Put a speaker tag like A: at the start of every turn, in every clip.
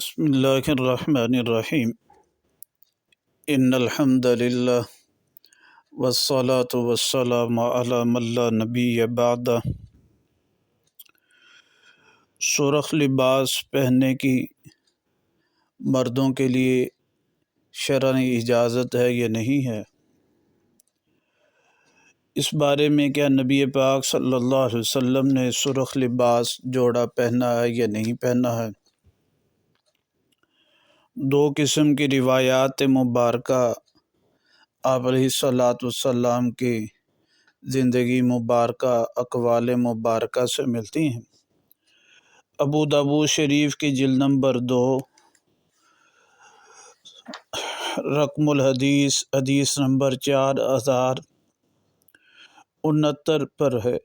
A: بسم اللہ الرحمن الرحیم ان الحمد للہ والصلاة والسلام علی من لا نبی بعد۔ سرخ لباس پہننے کی مردوں کے لیے شرعی اجازت ہے یا نہیں ہے؟ اس بارے میں کیا نبی پاک صلی اللہ علیہ وسلم نے سرخ لباس جوڑا پہنا ہے یا نہیں پہنا ہے؟ دو قسم کی روایات مبارکہ آپ علیہ الصلاۃ والسلام کی زندگی مبارکہ اقوال مبارکہ سے ملتی ہیں۔ ابو داؤد شریف کی جلد نمبر 2 رقم الحدیث حدیث نمبر 4069 پر ہے۔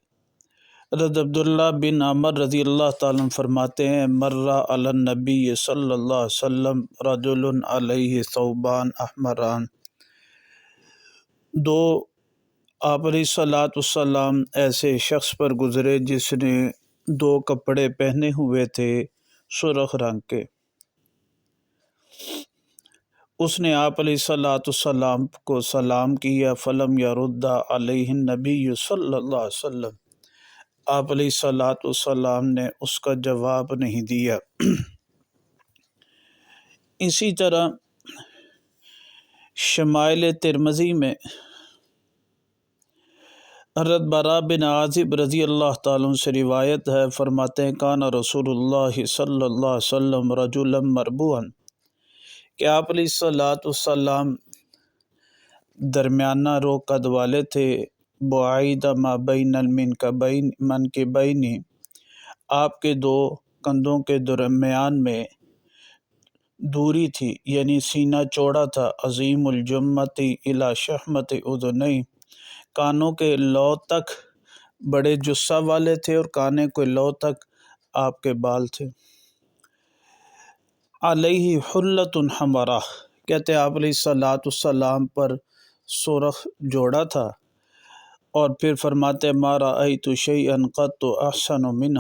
A: حضرت عبداللہ بن عمر رضی اللہ تعالیٰ عنہ فرماتے ہیں مرہ علی النبی صلی اللہ علیہ وسلم رجل علیہ ثوبان احمران۔ دو آپ علیہ الصلاۃ والسلام ایسے شخص پر گزرے جس نے دو کپڑے پہنے ہوئے تھے سرخ رنگ کے۔ اس نے آپ علیہ الصلاۃ والسلام کو سلام کیا فلم یرد علیہ النبی صلی اللہ علیہ وسلم، آپ علیہ الصلاۃ والسلام نے اس کا جواب نہیں دیا۔ اسی طرح شمائل ترمذی میں حضرت براء بن عازب رضی اللہ تعالیٰ عنہ سے روایت ہے، فرماتے ہیں کان رسول اللہ صلی اللہ علیہ وسلم رجلا مربوعا، کہ آپ علیہ الصلاۃ والسلام درمیانہ رو قد والے تھے، بعید ما بین المنکبین، آپ کے دو کندھوں کے درمیان میں دوری تھی، یعنی سینہ چوڑا تھا، عظیم الجمۃ الی شحمۃ اذنیہ، کانوں کے لو تک بڑے جسہ والے تھے اور کانے کے لو تک آپ کے بال تھے۔ علیہ حلۃ حمراء، کہتے آپ علیہ الصلاۃ والسلام پر سرخ جوڑا تھا، اور پھر فرماتے ما رأیت شیئا قط احسن منہ،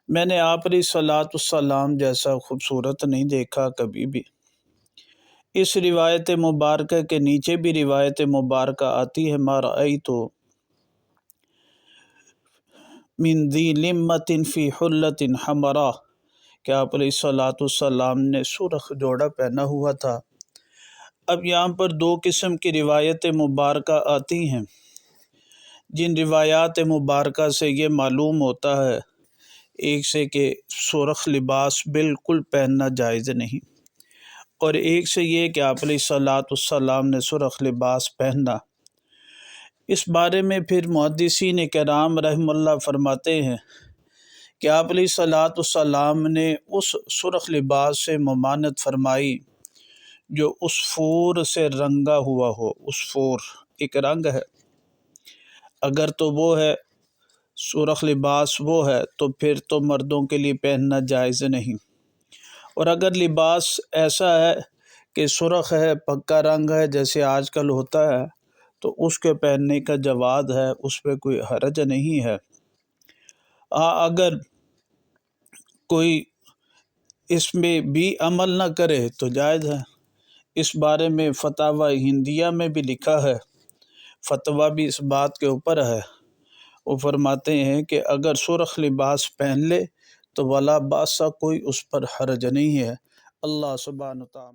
A: میں نے آپ علیہ الصلاۃ والسلام جیسا خوبصورت نہیں دیکھا کبھی بھی۔ اس روایت مبارکہ کے نیچے بھی روایت مبارکہ آتی ہے ما رأیت من ذی لمۃ فی حلۃ حمراء، کہ آپ علیہ الصلاۃ والسلام نے سرخ جوڑا پہنا ہوا تھا۔ اب یہاں پر دو قسم کی روایت مبارکہ آتی ہیں، جن روایات مبارکہ سے یہ معلوم ہوتا ہے ایک سے کہ سرخ لباس بالکل پہننا جائز نہیں، اور ایک سے یہ کہ آپ علیہ الصلاۃ والسلام نے سرخ لباس پہنا۔ اس بارے میں پھر محدثین کرام رحم اللہ فرماتے ہیں کہ آپ علیہ الصلاۃ والسلام نے اس سرخ لباس سے ممانعت فرمائی جو عصفور سے رنگا ہوا ہو۔ عصفور ایک رنگ ہے، اگر تو وہ ہے سرخ لباس وہ ہے تو پھر تو مردوں کے لیے پہننا جائز نہیں، اور اگر لباس ایسا ہے کہ سرخ ہے، پکا رنگ ہے جیسے آج کل ہوتا ہے، تو اس کے پہننے کا جواز ہے، اس پہ کوئی حرج نہیں ہے۔ اگر کوئی اس میں بھی عمل نہ کرے تو جائز ہے۔ اس بارے میں فتاوی ہندیہ میں بھی لکھا ہے، فتویٰ بھی اس بات کے اوپر ہے۔ وہ فرماتے ہیں کہ اگر سرخ لباس پہن لے تو ولا باس، کوئی اس پر حرج نہیں ہے۔ اللہ سبحانہ و تعالیٰ